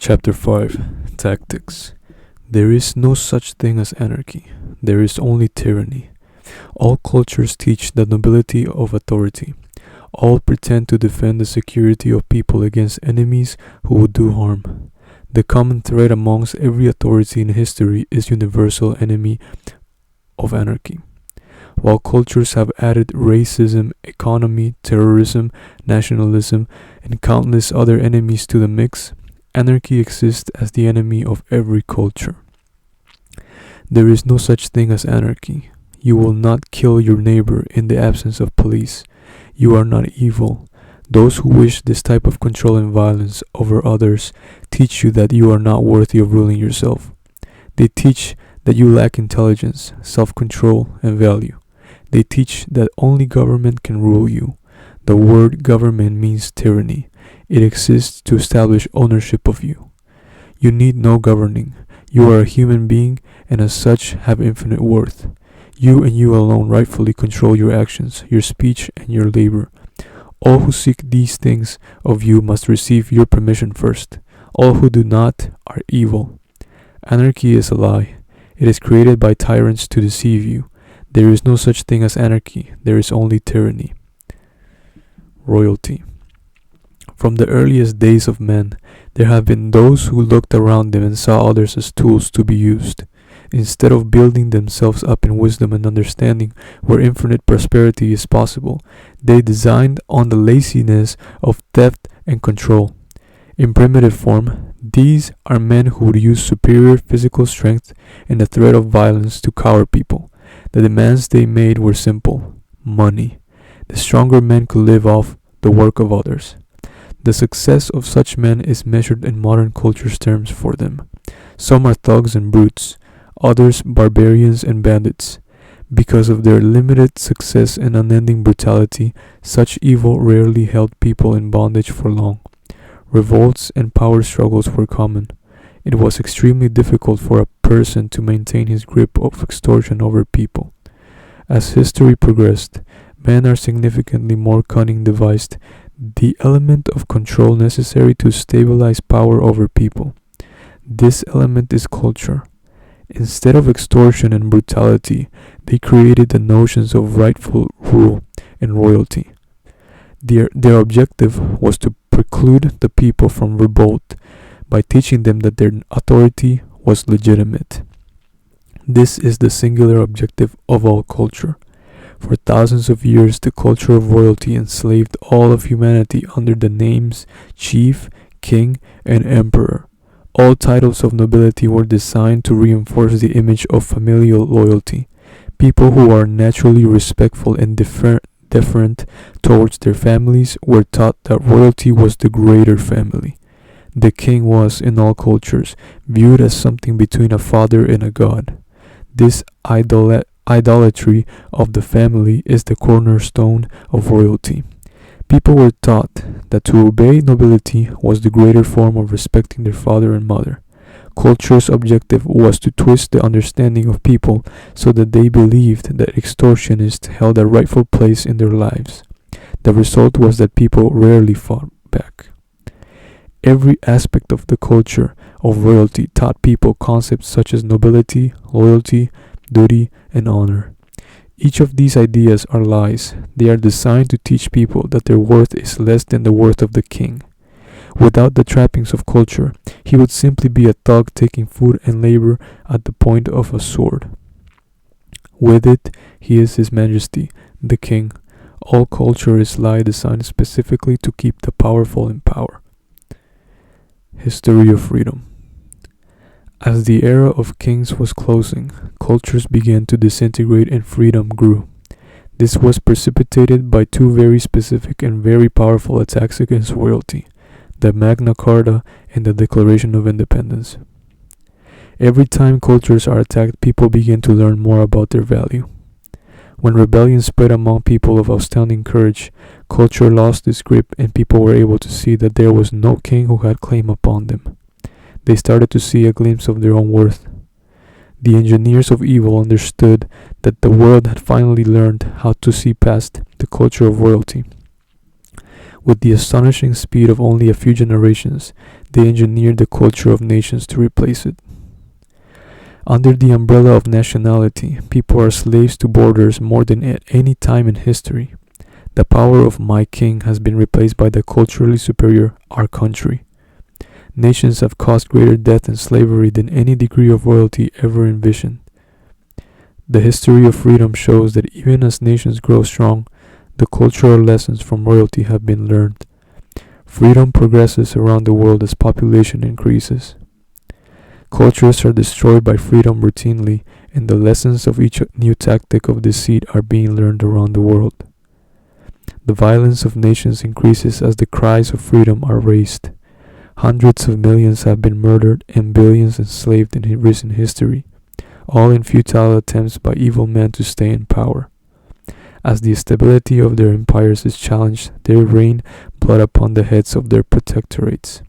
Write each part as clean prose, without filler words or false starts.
Chapter 5 Tactics. There is no such thing as anarchy. There is only tyranny. All cultures teach the nobility of authority. All pretend to defend the security of people against enemies who would do harm. The common thread amongst every authority in history is universal enemy of anarchy. While cultures have added racism, economy, terrorism, nationalism, and countless other enemies to the mix, anarchy exists as the enemy of every culture. There is no such thing as anarchy. You will not kill your neighbor in the absence of police. You are not evil. Those who wish this type of control and violence over others teach you that you are not worthy of ruling yourself. They teach that you lack intelligence, self-control, and value. They teach that only government can rule you. The word government means tyranny. It exists to establish ownership of you. You need no governing. You are a human being and as such have infinite worth. You and you alone rightfully control your actions, your speech, and your labor. All who seek these things of you must receive your permission first. All who do not are evil. Anarchy is a lie. It is created by tyrants to deceive you. There is no such thing as anarchy. There is only tyranny. Royalty. From the earliest days of men, there have been those who looked around them and saw others as tools to be used. Instead of building themselves up in wisdom and understanding where infinite prosperity is possible, they designed on the laziness of theft and control. In primitive form, these are men who would use superior physical strength and the threat of violence to cower people. The demands they made were simple: money. The stronger men could live off the work of others. The success of such men is measured in modern culture's terms for them. Some are thugs and brutes, others barbarians and bandits. Because of their limited success and unending brutality, such evil rarely held people in bondage for long. Revolts and power struggles were common. It was extremely difficult for a person to maintain his grip of extortion over people. As history progressed, men are significantly more cunning devised the element of control necessary to stabilize power over people. This element is culture. Instead of extortion and brutality, they created the notions of rightful rule and royalty. Their objective was to preclude the people from revolt by teaching them that their authority was legitimate. This is the singular objective of all culture. For thousands of years, the culture of royalty enslaved all of humanity under the names chief, king, and emperor. All titles of nobility were designed to reinforce the image of familial loyalty. People who are naturally respectful and deferent towards their families were taught that royalty was the greater family. The king was, in all cultures, viewed as something between a father and a god. This idolatry of the family is the cornerstone of royalty. People were taught that to obey nobility was the greater form of respecting their father and mother. Culture's objective was to twist the understanding of people so that they believed that extortionists held a rightful place in their lives. The result was that people rarely fought back. Every aspect of the culture of royalty taught people concepts such as nobility, loyalty, duty, and honor. Each of these ideas are lies. They are designed to teach people that their worth is less than the worth of the king. Without the trappings of culture, he would simply be a thug taking food and labor at the point of a sword. With it, he is His Majesty, the king. All culture is lie designed specifically to keep the powerful in power. History of freedom. As the era of kings was closing, cultures began to disintegrate and freedom grew. This was precipitated by two very specific and very powerful attacks against royalty: the Magna Carta and the Declaration of Independence. Every time cultures are attacked, people begin to learn more about their value. When rebellion spread among people of astounding courage, culture lost its grip and people were able to see that there was no king who had claim upon them. They started to see a glimpse of their own worth. The engineers of evil understood that the world had finally learned how to see past the culture of royalty. With the astonishing speed of only a few generations, they engineered the culture of nations to replace it. Under the umbrella of nationality, people are slaves to borders more than at any time in history. The power of my king has been replaced by the culturally superior our country. Nations have caused greater death and slavery than any degree of royalty ever envisioned. The history of freedom shows that even as nations grow strong, the cultural lessons from royalty have been learned. Freedom progresses around the world as population increases. Cultures are destroyed by freedom routinely, and the lessons of each new tactic of deceit are being learned around the world. The violence of nations increases as the cries of freedom are raised. Hundreds of millions have been murdered and billions enslaved in recent history, all in futile attempts by evil men to stay in power. As the stability of their empires is challenged, they rain blood upon the heads of their protectorates.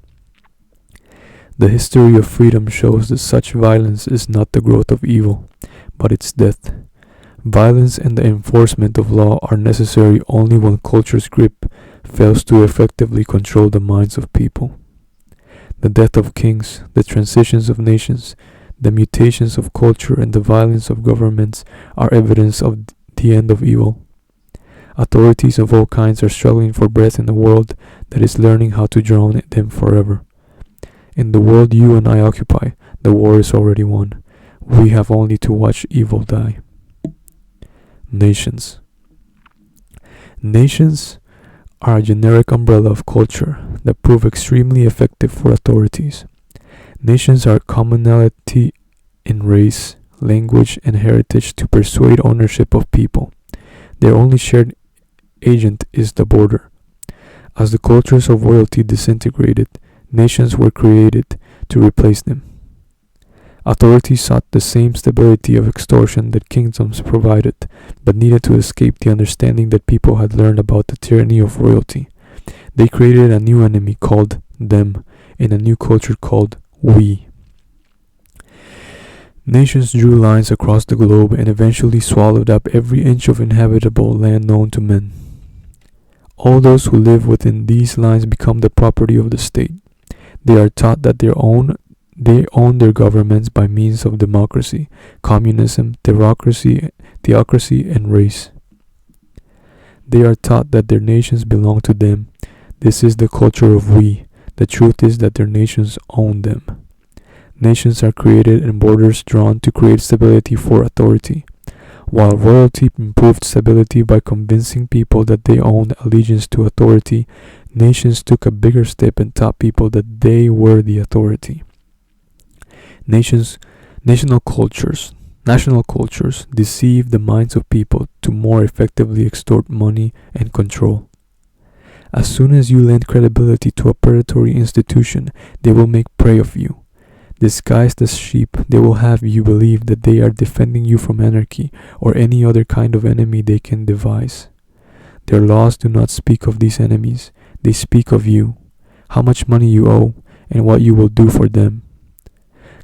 The history of freedom shows that such violence is not the growth of evil, but its death. Violence and the enforcement of law are necessary only when culture's grip fails to effectively control the minds of people. The death of kings, the transitions of nations, the mutations of culture, and the violence of governments are evidence of the end of evil. Authorities of all kinds are struggling for breath in a world that is learning how to drown them forever. In the world you and I occupy, the war is already won. We have only to watch evil die. Nations. Nations are a generic umbrella of culture that prove extremely effective for authorities. Nations are commonality in race, language, and heritage to persuade ownership of people. Their only shared agent is the border. As the cultures of royalty disintegrated, nations were created to replace them. Authorities sought the same stability of extortion that kingdoms provided, but needed to escape the understanding that people had learned about the tyranny of royalty. They created a new enemy called them, in a new culture called we. Nations drew lines across the globe and eventually swallowed up every inch of inhabitable land known to men. All those who live within these lines become the property of the state. They are taught that they own their governments by means of democracy, communism, theocracy, and race. They are taught that their nations belong to them. This is the culture of we. The truth is that their nations own them. Nations are created and borders drawn to create stability for authority. While royalty improved stability by convincing people that they owned allegiance to authority, nations took a bigger step and taught people that they were the authority. National cultures deceive the minds of people to more effectively extort money and control. As soon as you lend credibility to a predatory institution, they will make prey of you. Disguised as sheep, they will have you believe that they are defending you from anarchy or any other kind of enemy they can devise. Their laws do not speak of these enemies, they speak of you, how much money you owe, and what you will do for them.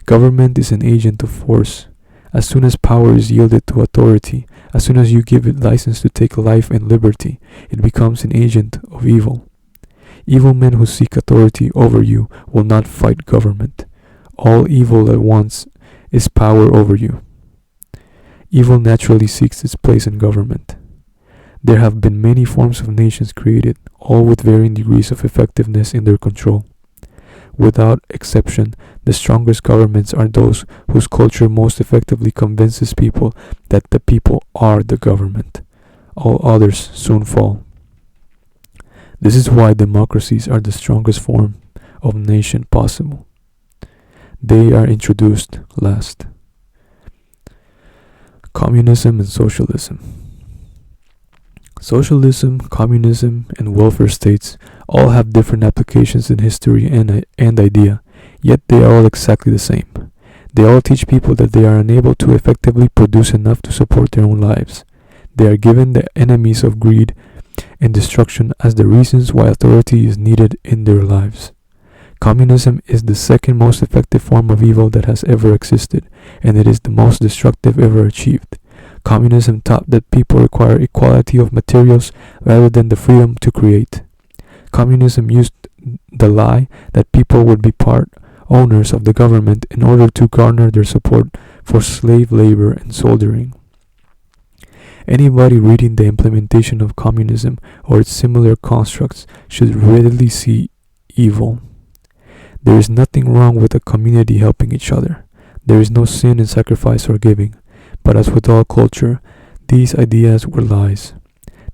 Government is an agent of force. As soon as power is yielded to authority, as soon as you give it license to take life and liberty, it becomes an agent of evil. Evil men who seek authority over you will not fight government. All evil at once is power over you. Evil naturally seeks its place in government. There have been many forms of nations created, all with varying degrees of effectiveness in their control. Without exception, the strongest governments are those whose culture most effectively convinces people that the people are the government. All others soon fall. This is why democracies are the strongest form of nation possible. They are introduced last. Communism and socialism. Socialism, communism, and welfare states all have different applications in history and idea, yet they are all exactly the same. They all teach people that they are unable to effectively produce enough to support their own lives. They are given the enemies of greed and destruction as the reasons why authority is needed in their lives. Communism is the second most effective form of evil that has ever existed, and it is the most destructive ever achieved. Communism taught that people require equality of materials rather than the freedom to create. Communism used the lie that people would be part owners of the government in order to garner their support for slave labor and soldering. Anybody reading the implementation of communism or its similar constructs should readily see evil. There is nothing wrong with a community helping each other. There is no sin in sacrifice or giving. But as with all culture, these ideas were lies.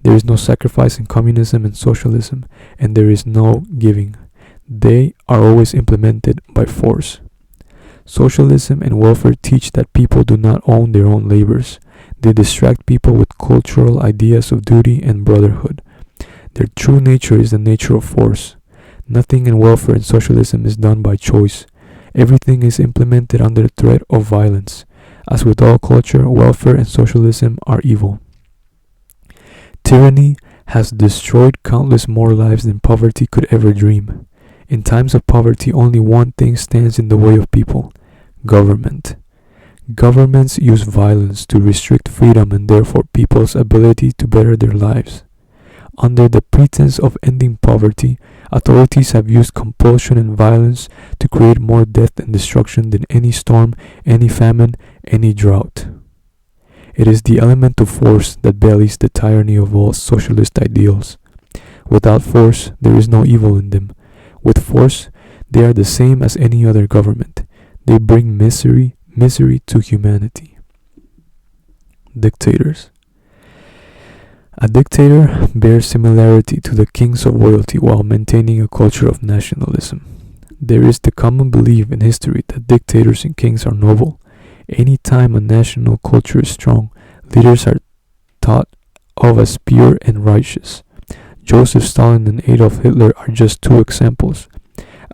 There is no sacrifice in communism and socialism, and there is no giving. They are always implemented by force. Socialism and welfare teach that people do not own their own labors. They distract people with cultural ideas of duty and brotherhood. Their true nature is the nature of force. Nothing in welfare and socialism is done by choice. Everything is implemented under the threat of violence. As with all culture, welfare and socialism are evil. Tyranny has destroyed countless more lives than poverty could ever dream. In times of poverty, only one thing stands in the way of people: government. Governments use violence to restrict freedom and therefore people's ability to better their lives. Under the pretense of ending poverty, authorities have used compulsion and violence to create more death and destruction than any storm, any famine, any drought. It is the element of force that belies the tyranny of all socialist ideals. Without force, there is no evil in them. With force, they are the same as any other government. They bring misery to humanity. Dictators. A dictator bears similarity to the kings of royalty while maintaining a culture of nationalism. There is the common belief in history that dictators and kings are noble. Any time a national culture is strong, leaders are thought of as pure and righteous. Joseph Stalin and Adolf Hitler are just two examples.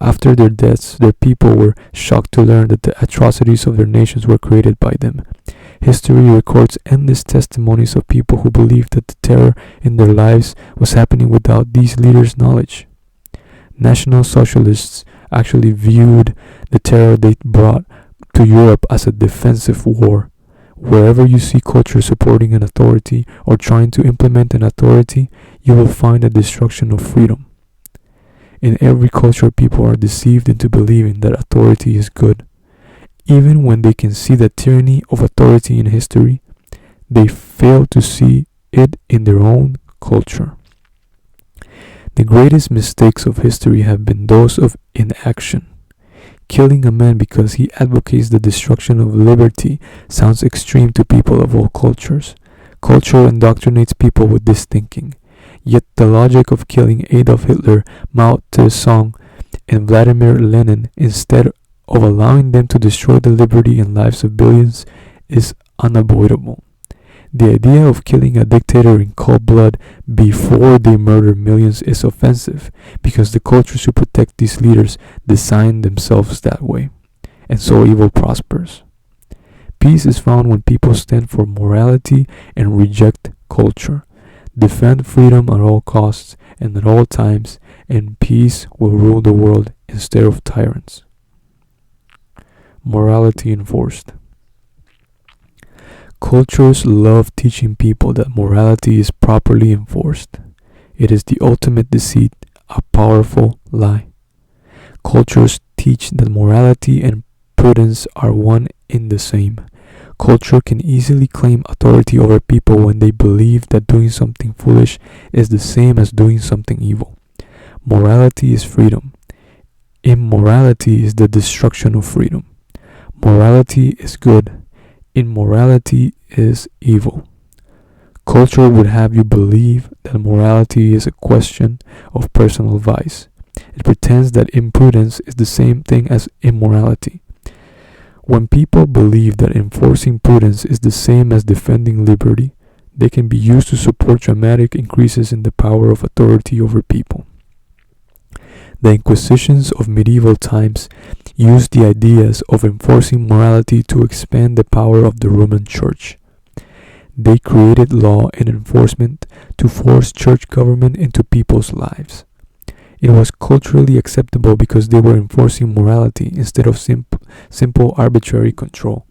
After their deaths, their people were shocked to learn that the atrocities of their nations were created by them. History records endless testimonies of people who believed that the terror in their lives was happening without these leaders' knowledge. National Socialists actually viewed the terror they brought to Europe as a defensive war. Wherever you see culture supporting an authority or trying to implement an authority, you will find a destruction of freedom. In every culture, people are deceived into believing that authority is good. Even when they can see the tyranny of authority in history, they fail to see it in their own culture. The greatest mistakes of history have been those of inaction. Killing a man because he advocates the destruction of liberty sounds extreme to people of all cultures. Culture indoctrinates people with this thinking. Yet the logic of killing Adolf Hitler, Mao Zedong, and Vladimir Lenin instead of allowing them to destroy the liberty and lives of billions is unavoidable. The idea of killing a dictator in cold blood before they murder millions is offensive because the cultures who protect these leaders design themselves that way, and so evil prospers. Peace is found when people stand for morality and reject culture. Defend freedom at all costs and at all times, and peace will rule the world instead of tyrants. Morality enforced. Cultures love teaching people that morality is properly enforced. It is the ultimate deceit, a powerful lie. Cultures teach that morality and prudence are one in the same. Culture can easily claim authority over people when they believe that doing something foolish is the same as doing something evil. Morality is freedom. Immorality is the destruction of freedom. Morality is good. Immorality is evil. Culture would have you believe that morality is a question of personal vice. It pretends that imprudence is the same thing as immorality. When people believe that enforcing prudence is the same as defending liberty, they can be used to support dramatic increases in the power of authority over people. The Inquisitions of medieval times used the ideas of enforcing morality to expand the power of the Roman Church. They created law and enforcement to force church government into people's lives. It was culturally acceptable because they were enforcing morality instead of simple arbitrary control.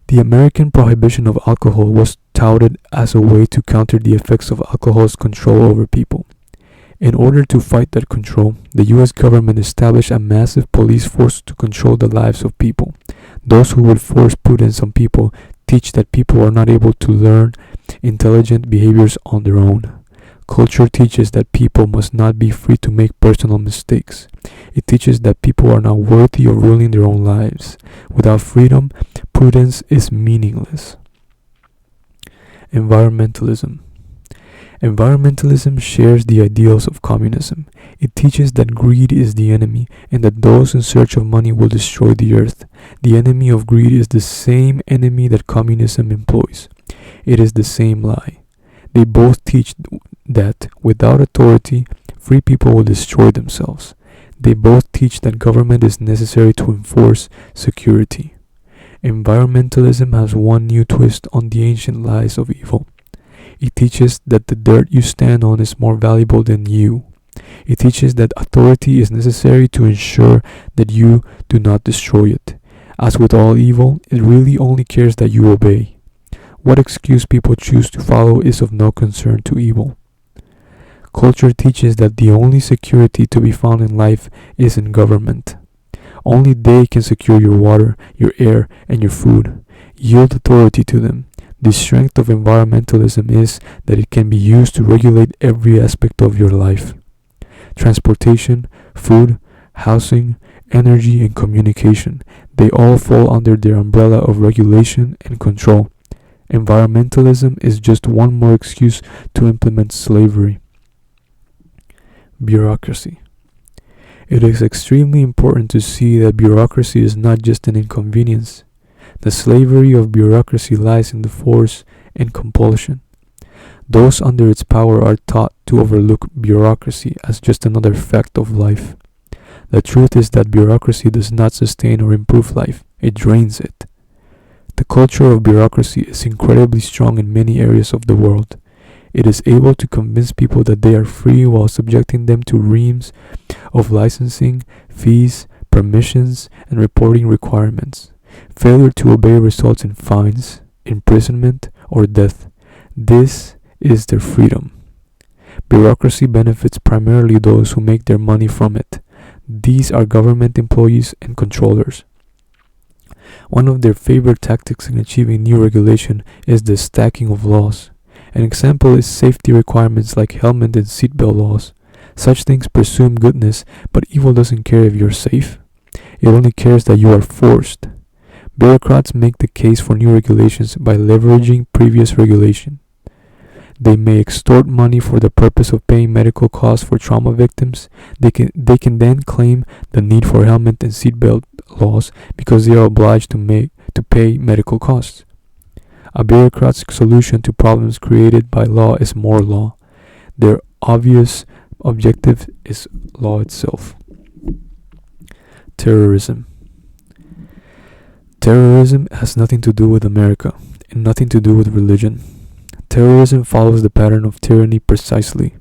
The American prohibition of alcohol was touted as a way to counter the effects of alcohol's control over people. In order to fight that control, the US government established a massive police force to control the lives of people. Those who would force prudence on people teach that people are not able to learn intelligent behaviors on their own. Culture teaches that people must not be free to make personal mistakes. It teaches that people are not worthy of ruling their own lives. Without freedom, prudence is meaningless. Environmentalism. Environmentalism shares the ideals of communism. It teaches that greed is the enemy and that those in search of money will destroy the earth. The enemy of greed is the same enemy that communism employs. It is the same lie. They both teach that without authority, free people will destroy themselves. They both teach that government is necessary to enforce security. Environmentalism has one new twist on the ancient lies of evil. It teaches that the dirt you stand on is more valuable than you. It teaches that authority is necessary to ensure that you do not destroy it. As with all evil, it really only cares that you obey. What excuse people choose to follow is of no concern to evil. Culture teaches that the only security to be found in life is in government. Only they can secure your water, your air, and your food. Yield authority to them. The strength of environmentalism is that it can be used to regulate every aspect of your life. Transportation, food, housing, energy, and communication, they all fall under their umbrella of regulation and control. Environmentalism is just one more excuse to implement slavery. Bureaucracy. It is extremely important to see that bureaucracy is not just an inconvenience. The slavery of bureaucracy lies in the force and compulsion. Those under its power are taught to overlook bureaucracy as just another fact of life. The truth is that bureaucracy does not sustain or improve life, it drains it. The culture of bureaucracy is incredibly strong in many areas of the world. It is able to convince people that they are free while subjecting them to reams of licensing, fees, permissions, and reporting requirements. Failure to obey results in fines, imprisonment, or death. This is their freedom. Bureaucracy benefits primarily those who make their money from it. These are government employees and controllers. One of their favorite tactics in achieving new regulation is the stacking of laws. An example is safety requirements like helmet and seatbelt laws. Such things presume goodness, but evil doesn't care if you're safe. It only cares that you are forced. Bureaucrats make the case for new regulations by leveraging previous regulation. They may extort money for the purpose of paying medical costs for trauma victims. They can then claim the need for helmet and seatbelt laws because they are obliged to pay medical costs. A bureaucrat's solution to problems created by law is more law. Their obvious objective is law itself. Terrorism. Terrorism has nothing to do with America and nothing to do with religion. Terrorism follows the pattern of tyranny precisely.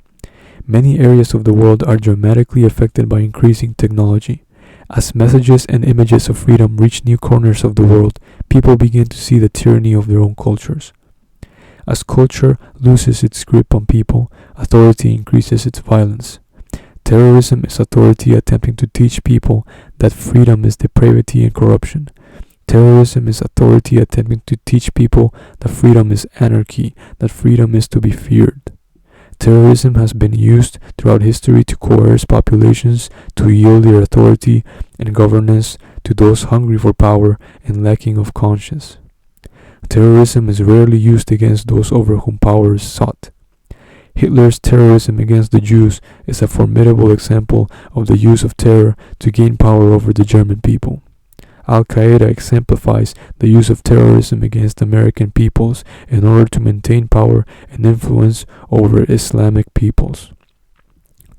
Many areas of the world are dramatically affected by increasing technology. As messages and images of freedom reach new corners of the world, people begin to see the tyranny of their own cultures. As culture loses its grip on people, authority increases its violence. Terrorism is authority attempting to teach people that freedom is depravity and corruption. Terrorism is authority attempting to teach people that freedom is anarchy, that freedom is to be feared. Terrorism has been used throughout history to coerce populations to yield their authority and governance to those hungry for power and lacking of conscience. Terrorism is rarely used against those over whom power is sought. Hitler's terrorism against the Jews is a formidable example of the use of terror to gain power over the German people. Al-Qaeda exemplifies the use of terrorism against American peoples in order to maintain power and influence over Islamic peoples.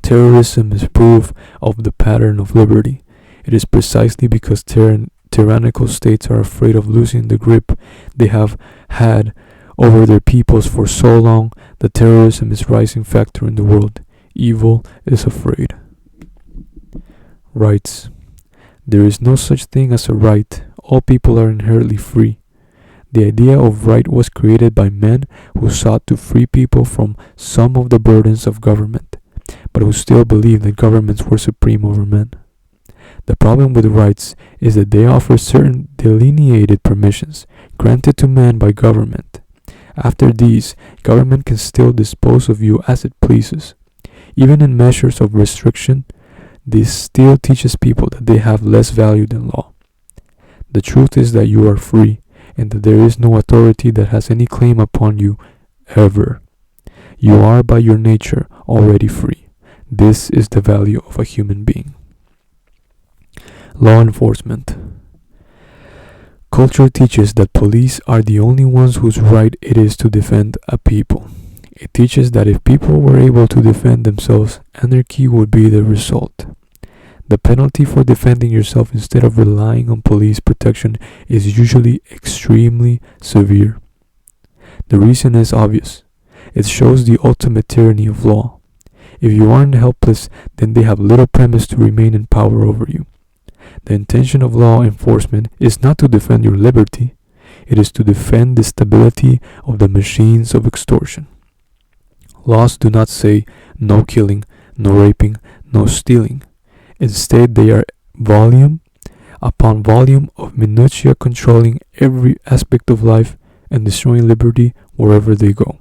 Terrorism is proof of the pattern of liberty. It is precisely because tyrannical states are afraid of losing the grip they have had over their peoples for so long that terrorism is a rising factor in the world. Evil is afraid. Rights. There is no such thing as a right. All people are inherently free. The idea of right was created by men who sought to free people from some of the burdens of government, but who still believed that governments were supreme over men. The problem with rights is that they offer certain delineated permissions granted to man by government. After these, government can still dispose of you as it pleases. Even in measures of restriction, this still teaches people that they have less value than law. The truth is that you are free, and that there is no authority that has any claim upon you, ever. You are by your nature already free. This is the value of a human being. Law enforcement. Culture teaches that police are the only ones whose right it is to defend a people. It teaches that if people were able to defend themselves, anarchy would be the result. The penalty for defending yourself instead of relying on police protection is usually extremely severe. The reason is obvious. It shows the ultimate tyranny of law. If you aren't helpless, then they have little premise to remain in power over you. The intention of law enforcement is not to defend your liberty. It is to defend the stability of the machines of extortion. Laws do not say no killing, no raping, no stealing. Instead, they are volume upon volume of minutiae controlling every aspect of life and destroying liberty wherever they go.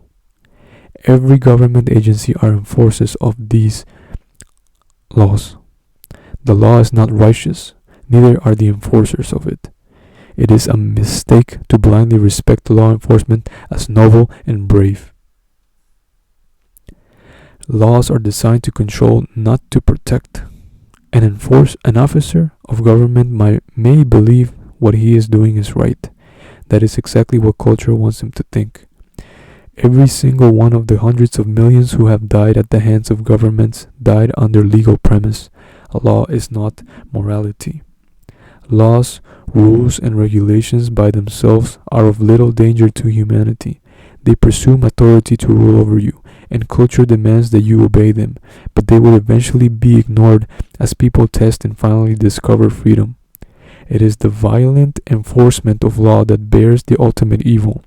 Every government agency are enforcers of these laws. The law is not righteous, neither are the enforcers of it. It is a mistake to blindly respect law enforcement as noble and brave. Laws are designed to control, not to protect. An officer of government may believe what he is doing is right. That is exactly what culture wants him to think. Every single one of the hundreds of millions who have died at the hands of governments died under legal premise. Law is not morality. Laws, rules, and regulations by themselves are of little danger to humanity. They presume authority to rule over you, and culture demands that you obey them, but they will eventually be ignored as people test and finally discover freedom. It is the violent enforcement of law that bears the ultimate evil.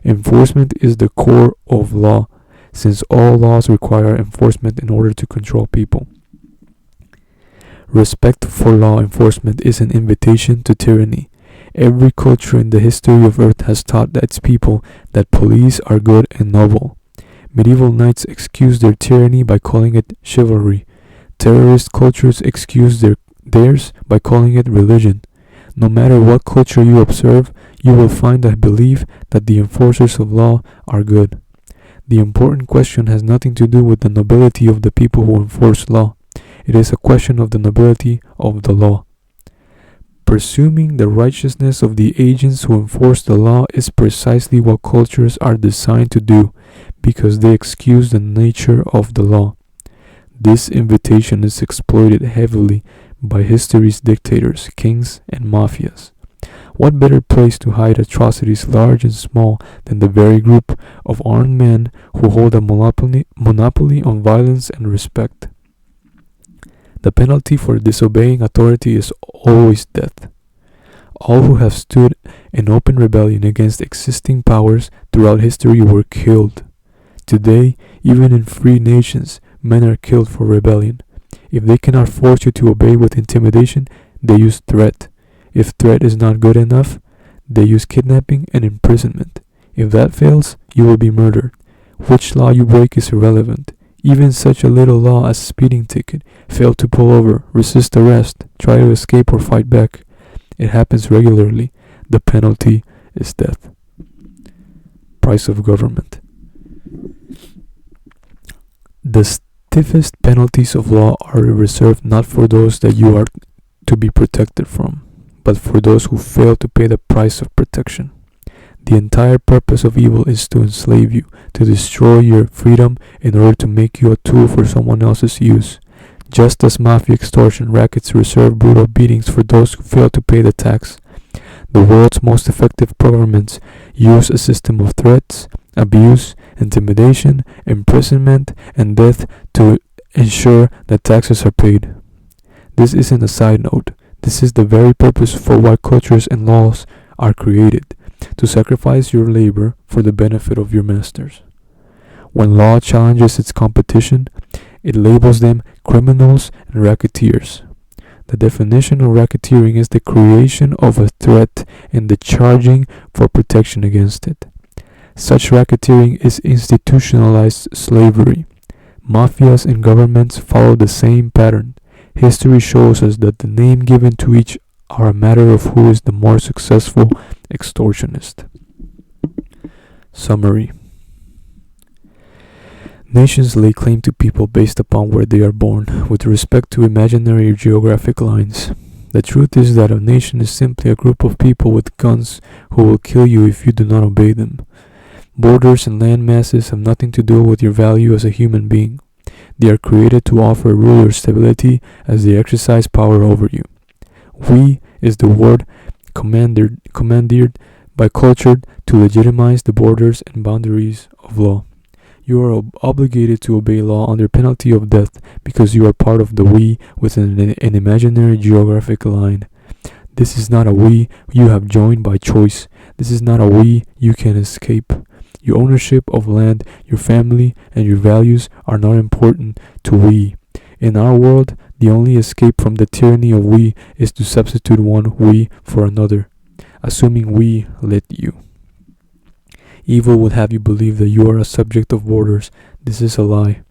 Enforcement is the core of law, since all laws require enforcement in order to control people. Respect for law enforcement is an invitation to tyranny. Every culture in the history of Earth has taught its people that police are good and noble. Medieval knights excused their tyranny by calling it chivalry. Terrorist cultures excuse theirs by calling it religion. No matter what culture you observe, you will find a belief that the enforcers of law are good. The important question has nothing to do with the nobility of the people who enforce law. It is a question of the nobility of the law. Presuming the righteousness of the agents who enforce the law is precisely what cultures are designed to do, because they excuse the nature of the law. This invitation is exploited heavily by history's dictators, kings, and mafias. What better place to hide atrocities large and small than the very group of armed men who hold a monopoly on violence and respect? The penalty for disobeying authority is always death. All who have stood in open rebellion against existing powers throughout history were killed. Today, even in free nations, men are killed for rebellion. If they cannot force you to obey with intimidation, they use threat. If threat is not good enough, they use kidnapping and imprisonment. If that fails, you will be murdered. Which law you break is irrelevant. Even such a little law as a speeding ticket, fail to pull over, resist arrest, try to escape or fight back. It happens regularly. The penalty is death. Price of government. The stiffest penalties of law are reserved not for those that you are to be protected from, but for those who fail to pay the price of protection. The entire purpose of evil is to enslave you, to destroy your freedom in order to make you a tool for someone else's use. Just as mafia extortion rackets reserve brutal beatings for those who fail to pay the tax, the world's most effective governments use a system of threats, abuse, intimidation, imprisonment, and death to ensure that taxes are paid. This isn't a side note. This is the very purpose for why cultures and laws are created. to sacrifice your labor for the benefit of your masters. When law challenges its competition, it labels them criminals and racketeers. The definition of racketeering is the creation of a threat and the charging for protection against it. Such racketeering is institutionalized slavery. Mafias and governments follow the same pattern. History shows us that the name given to each are a matter of who is the more successful extortionist. Summary. Nations lay claim to people based upon where they are born, with respect to imaginary geographic lines. The truth is that a nation is simply a group of people with guns who will kill you if you do not obey them. Borders and land masses have nothing to do with your value as a human being. They are created to offer rulers stability as they exercise power over you. We is the word commandeered by culture to legitimize the borders and boundaries of law. You are obligated to obey law under penalty of death because you are part of the we within an imaginary geographic line. This is not a we you have joined by choice. This is not a we you can escape. Your ownership of land, your family, and your values are not important to we. In our world, the only escape from the tyranny of we is to substitute one we for another, assuming we let you. Evil would have you believe that you are a subject of borders. This is a lie.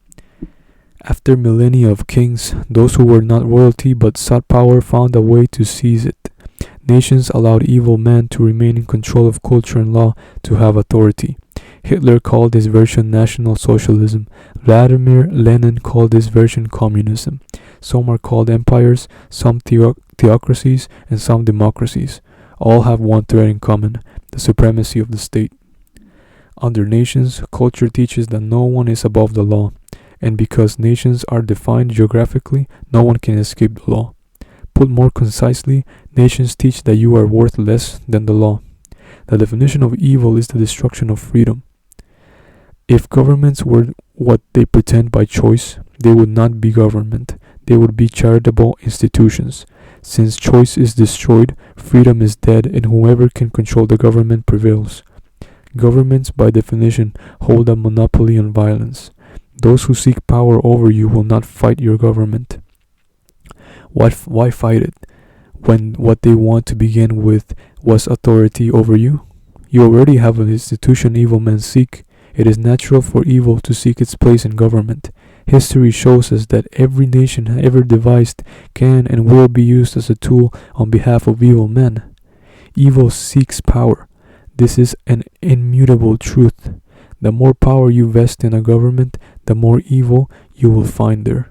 After millennia of kings, those who were not royalty but sought power found a way to seize it. Nations allowed evil men to remain in control of culture and law to have authority. Hitler called this version National Socialism. Vladimir Lenin called this version communism. Some are called empires, some theocracies, and some democracies. All have one thread in common: the supremacy of the state. Under nations, culture teaches that no one is above the law, and because nations are defined geographically, no one can escape the law. Put more concisely, nations teach that you are worth less than the law. The definition of evil is the destruction of freedom. If governments were what they pretend by choice, they would not be government. They would be charitable institutions. Since choice is destroyed, freedom is dead, and whoever can control the government prevails. Governments, by definition, hold a monopoly on violence. Those who seek power over you will not fight your government. Why fight it, when what they want to begin with was authority over you? You already have an institution evil men seek. It is natural for evil to seek its place in government. History shows us that every nation ever devised can and will be used as a tool on behalf of evil men. Evil seeks power. This is an immutable truth. The more power you vest in a government, the more evil you will find there.